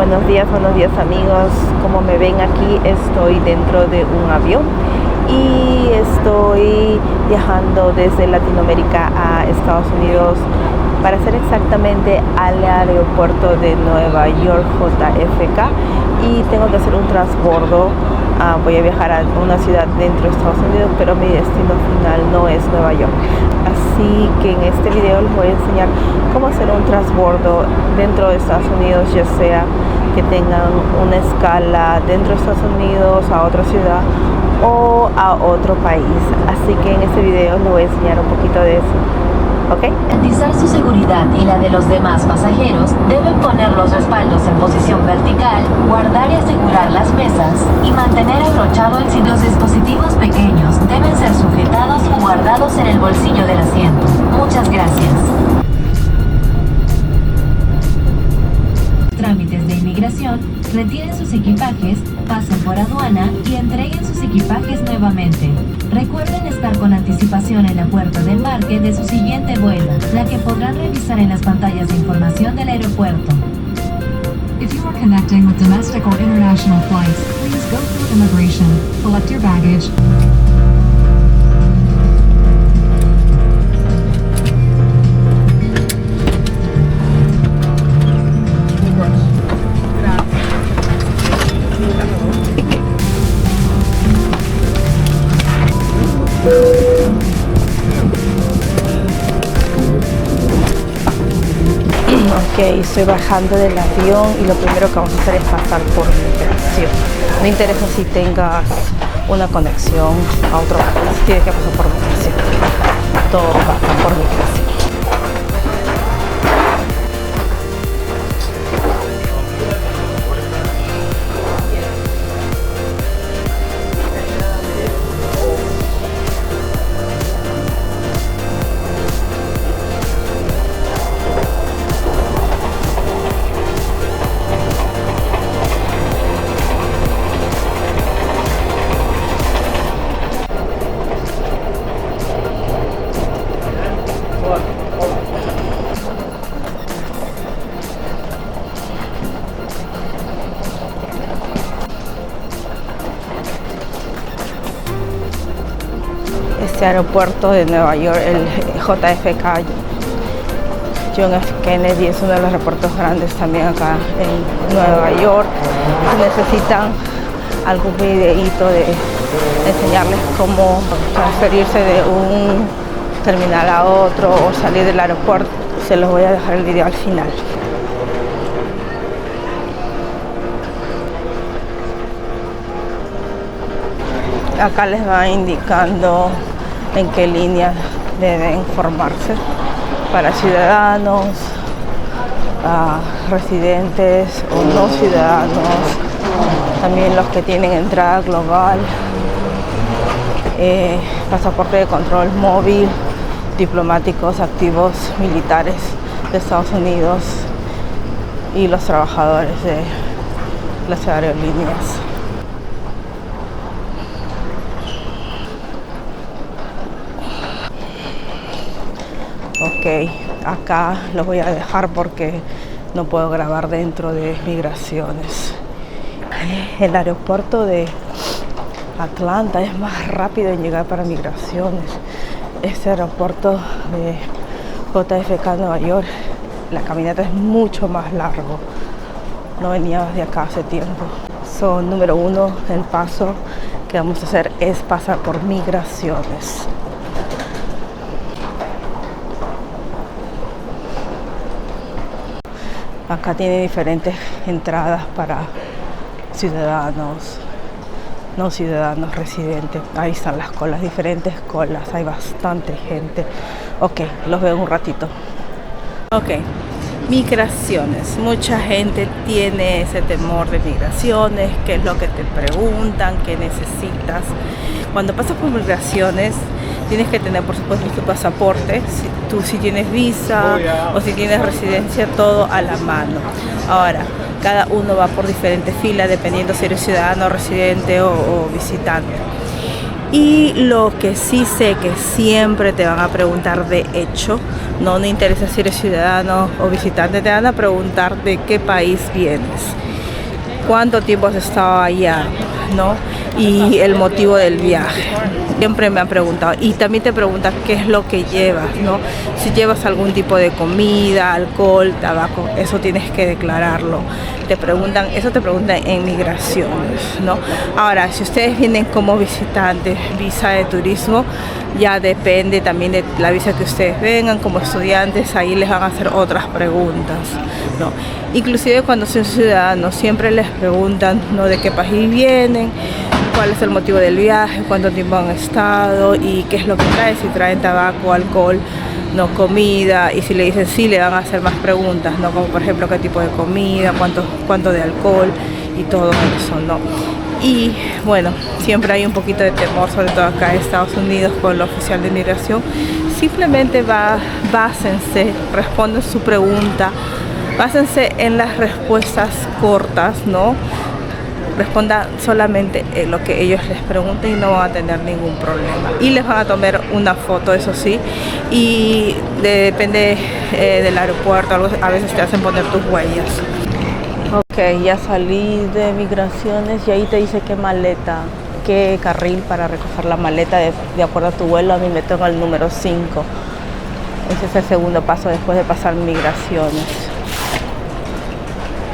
buenos días amigos. Como me ven aquí, estoy dentro de un avión y estoy viajando desde Latinoamérica a Estados Unidos, para ser exactamente al aeropuerto de Nueva York JFK, y tengo que hacer un transbordo. Voy a viajar a una ciudad dentro de Estados Unidos, pero mi destino final no es Nueva York. Así que en este video les voy a enseñar cómo hacer un transbordo dentro de Estados Unidos, ya sea que tengan una escala dentro de Estados Unidos a otra ciudad o a otro país. Así que en este video les voy a enseñar un poquito de eso. ¿Ok? Garantizar su seguridad y la de los demás pasajeros, deben poner los respaldos en posición vertical, guardar y asegurar las mesas y mantener abrochado el cinturón. Los dispositivos pequeños deben ser sujetados o guardados en el bolsillo del asiento. Muchas gracias. Trámites de inmigración: retiren sus equipajes, pasen por aduana y entreguen sus equipajes nuevamente. Recuerden estar con anticipación en la puerta de embarque de su siguiente vuelo, la que podrán revisar en las pantallas de información del aeropuerto. If you are connecting with domestic or international flights, please go through immigration, collect your baggage. Ok, estoy bajando del avión y lo primero que vamos a hacer es pasar por migración. No interesa si tengas una conexión a otro país, tienes que pasar por migración. Todo pasa por migración. Este aeropuerto de Nueva York, el JFK, John F. Kennedy, es uno de los aeropuertos grandes también acá en Nueva York. Si necesitan algún videíto de enseñarles cómo transferirse de un terminal a otro o salir del aeropuerto, se los voy a dejar el video al final. Acá les va indicando en qué línea deben formarse para ciudadanos, residentes o no ciudadanos, también los que tienen entrada global, pasaporte de control móvil, diplomáticos, activos, militares de Estados Unidos y los trabajadores de las aerolíneas. Ok, acá los voy a dejar porque no puedo grabar dentro de migraciones. El aeropuerto de Atlanta es más rápido en llegar para migraciones. Este aeropuerto de JFK Nueva York, la caminata es mucho más largo. No venía de acá hace tiempo. Número 1, el paso que vamos a hacer es pasar por migraciones. Acá tiene diferentes entradas para ciudadanos, no ciudadanos, residentes. Ahí están las colas, diferentes colas, hay bastante gente. Ok, los veo en un ratito. Ok, migraciones. Mucha gente tiene ese temor de migraciones, qué es lo que te preguntan, qué necesitas. Cuando pasas por migraciones, tienes que tener, por supuesto, tu pasaporte, si tienes visa o si tienes residencia, todo a la mano. Ahora, cada uno va por diferentes filas, dependiendo si eres ciudadano, residente o visitante. Y lo que sí sé que siempre te van a preguntar, de hecho, no interesa si eres ciudadano o visitante, te van a preguntar de qué país vienes. cuánto tiempo has estado allá, ¿no? Y el motivo del viaje. Siempre me han preguntado, y también te preguntan qué es lo que llevas, ¿no? Si llevas algún tipo de comida, alcohol, tabaco, eso tienes que declararlo. Eso te preguntan en migraciones, ¿no? Ahora, si ustedes vienen como visitantes, visa de turismo, ya depende también de la visa que ustedes vengan, como estudiantes, ahí les van a hacer otras preguntas, ¿no? Inclusive cuando son ciudadanos, siempre les preguntan, ¿no?, de qué país vienen, cuál es el motivo del viaje, cuánto tiempo han estado y qué es lo que traen, si traen tabaco, alcohol, no, comida, y si le dicen sí, le van a hacer más preguntas, ¿no? Como por ejemplo qué tipo de comida, cuánto de alcohol y todo eso, ¿no? Y bueno, siempre hay un poquito de temor, sobre todo acá en Estados Unidos con el oficial de inmigración. Simplemente básense, responden su pregunta, básense en las respuestas cortas, ¿no? Respondan solamente lo que ellos les pregunten y no van a tener ningún problema. Y les van a tomar una foto, eso sí, y depende del aeropuerto, a veces te hacen poner tus huellas. Ok, ya salí de migraciones y ahí te dice qué maleta, qué carril para recoger la maleta de acuerdo a tu vuelo. A mí me toca el número 5. Ese es el segundo paso después de pasar migraciones.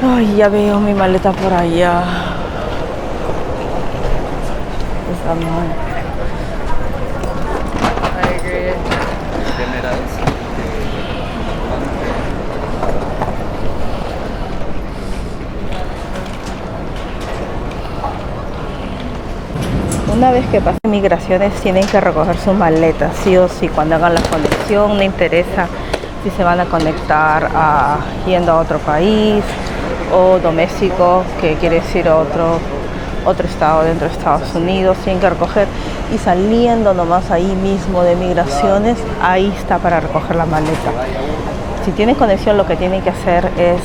Ay, ya veo mi maleta por allá. Una vez que pasen migraciones tienen que recoger sus maletas, sí o sí, cuando hagan la conexión. No interesa si se van a conectar yendo a otro país o doméstico, que quiere decir otro estado dentro de Estados Unidos, tienen que recoger, y saliendo nomás ahí mismo de migraciones, ahí está para recoger la maleta. Si tienen conexión, lo que tienen que hacer es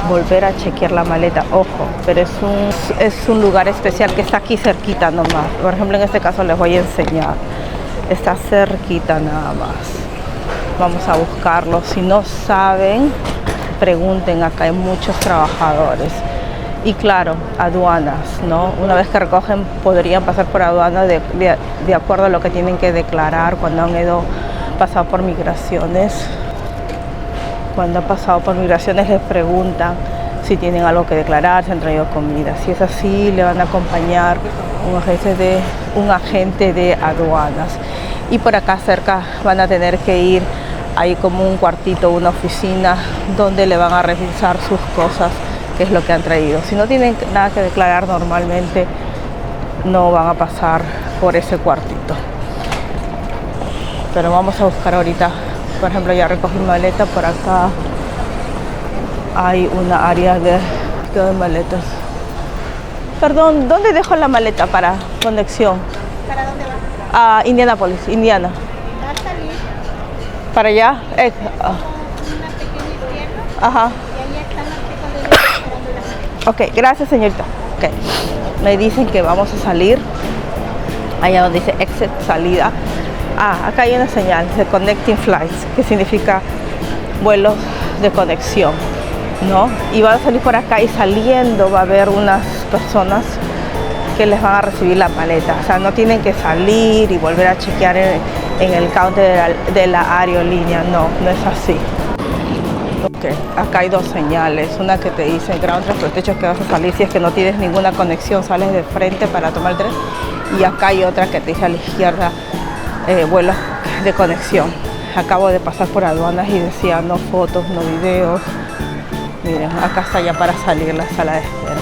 volver a chequear la maleta, ojo, pero es un lugar especial que está aquí cerquita nomás. Por ejemplo, en este caso les voy a enseñar, está cerquita nada más. Vamos a buscarlo. Si no saben, pregunten, acá hay muchos trabajadores. Y claro, aduanas, ¿no? Una vez que recogen, podrían pasar por aduanas de acuerdo a lo que tienen que declarar cuando han pasado por migraciones. Cuando han pasado por migraciones les preguntan si tienen algo que declarar, si han traído comida. Si es así, le van a acompañar un agente de aduanas. Y por acá cerca van a tener que ir, hay como un cuartito, una oficina, donde le van a revisar sus cosas, qué es lo que han traído. Si no tienen nada que declarar, normalmente no van a pasar por ese cuartito. Pero vamos a buscar ahorita. Por ejemplo, ya recogí mi maleta. Por acá hay una área de maletas. Perdón, ¿dónde dejo la maleta para conexión? ¿Para dónde vas? A Indianapolis, Indiana. Va a salir ¿Para allá? con una pequeña izquierda Ajá. y ahí están las chicas de esperando la maleta. Ok, gracias, señorita. Okay. Me dicen que vamos a salir. Allá donde dice exit, salida. Acá hay una señal de Connecting Flights, que significa vuelos de conexión, ¿no? Y van a salir por acá, y saliendo va a haber unas personas que les van a recibir la maleta. O sea, no tienen que salir y volver a chequear en el counter de la aerolínea. No es así. Okay. Acá hay dos señales, una que te dice Ground Transportation, que vas a salir si es que no tienes ninguna conexión, sales de frente para tomar el tren, y acá hay otra que te dice a la izquierda, vuelos de conexión. Acabo de pasar por aduanas y decía no fotos, no videos. Miren, acá está ya para salir la sala de espera.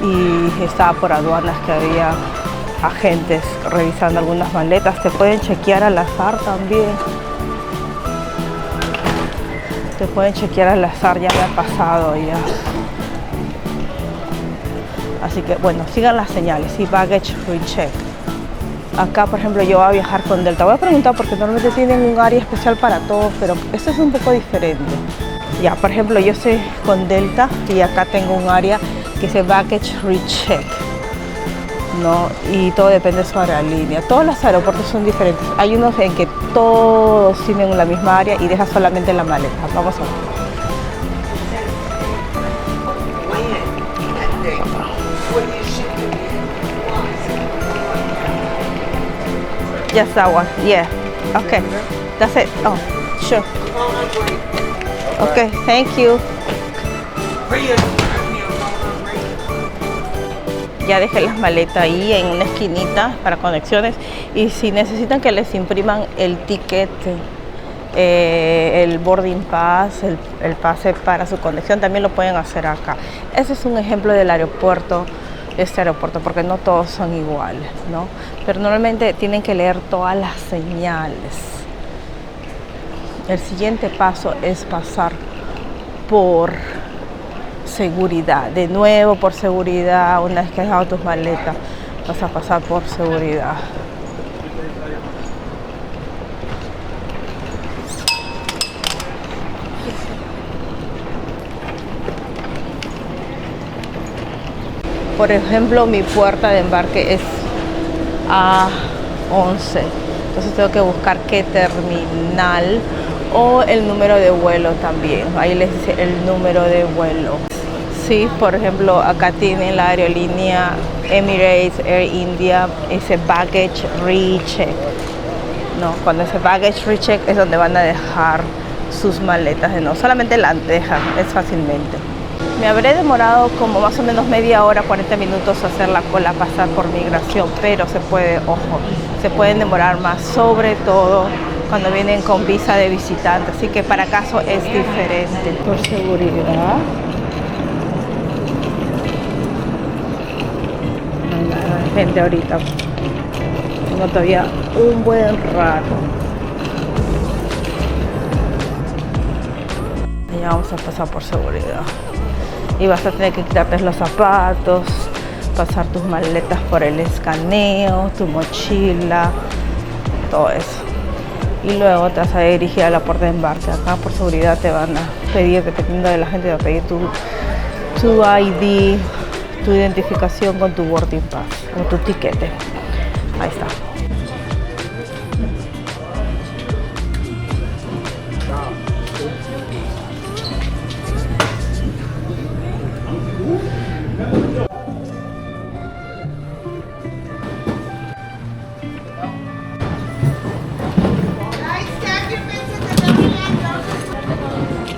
Y estaba por aduanas que había agentes revisando algunas maletas. Te pueden chequear al azar también. Te pueden chequear al azar, ya me ha pasado ya. Así que bueno, sigan las señales. Y baggage recheck. Acá, por ejemplo, yo voy a viajar con Delta. Voy a preguntar porque normalmente tienen un área especial para todos, pero esto es un poco diferente. Ya, por ejemplo, yo estoy con Delta y acá tengo un área que dice baggage recheck, ¿no? Y todo depende de su aerolínea. Todos los aeropuertos son diferentes. Hay unos en que todos tienen la misma área y deja solamente la maleta. Vamos a ver. Just that one. Yeah. Okay. That's it. Oh, sure. Okay. Thank you. Ya dejé las maletas ahí en una esquinita para conexiones, y si necesitan que les impriman el ticket, el boarding pass, el pase para su conexión, también lo pueden hacer acá. Ese es un ejemplo del aeropuerto, este aeropuerto, porque no todos son iguales, ¿no? Pero normalmente tienen que leer todas las señales. El siguiente paso es pasar por seguridad. De nuevo por seguridad, una vez que has dejado tus maletas, vas a pasar por seguridad. Por ejemplo, mi puerta de embarque es A11, entonces tengo que buscar qué terminal o el número de vuelo también. Ahí les dice el número de vuelo. Sí, por ejemplo, acá tienen la aerolínea Emirates, Air India, ese baggage recheck. No, cuando ese baggage recheck es donde van a dejar sus maletas. No solamente las dejan, es fácilmente. Me habré demorado como más o menos media hora, 40 minutos hacer la cola, pasar por migración, pero se puede, ojo, se pueden demorar más, sobre todo cuando vienen con visa de visitante, así que para caso es diferente. Por seguridad. Gente, ahorita tengo todavía un buen rato. Ya vamos a pasar por seguridad. Y vas a tener que quitarte los zapatos, pasar tus maletas por el escaneo, tu mochila, todo eso. Y luego te vas a dirigir a la puerta de embarque. Acá por seguridad te van a pedir, dependiendo de la gente, te va a pedir tu ID, tu identificación con tu boarding pass o tu tiquete. Ahí está.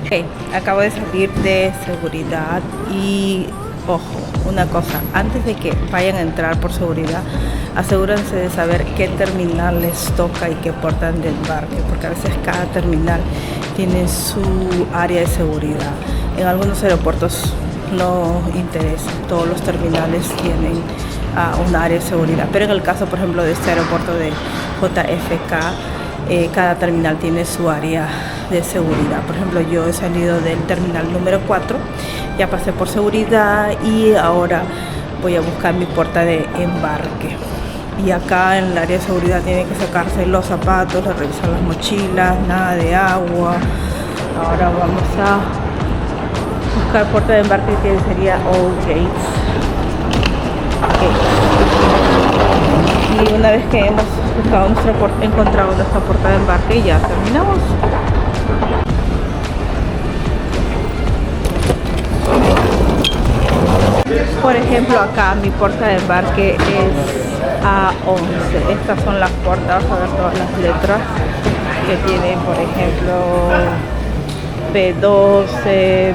Okay, acabo de salir de seguridad y ojo, una cosa, antes de que vayan a entrar por seguridad, asegúrense de saber qué terminal les toca y qué puerta de embarque, porque a veces cada terminal tiene su área de seguridad. En algunos aeropuertos no interesa, todos los terminales tienen un área de seguridad, pero en el caso, por ejemplo, de este aeropuerto de JFK, cada terminal tiene su área de seguridad. Por ejemplo, yo he salido del terminal número 4, ya pasé por seguridad y ahora voy a buscar mi puerta de embarque. Y acá en el área de seguridad tienen que sacarse los zapatos, revisar las mochilas, nada de agua. Ahora vamos a buscar puerta de embarque, que sería All Gates. Okay. Y una vez que hemos encontrado nuestra puerta de embarque, ya terminamos. Por ejemplo, acá mi puerta de embarque es A11. Estas son las puertas, vas a ver todas las letras que tienen, por ejemplo, B12,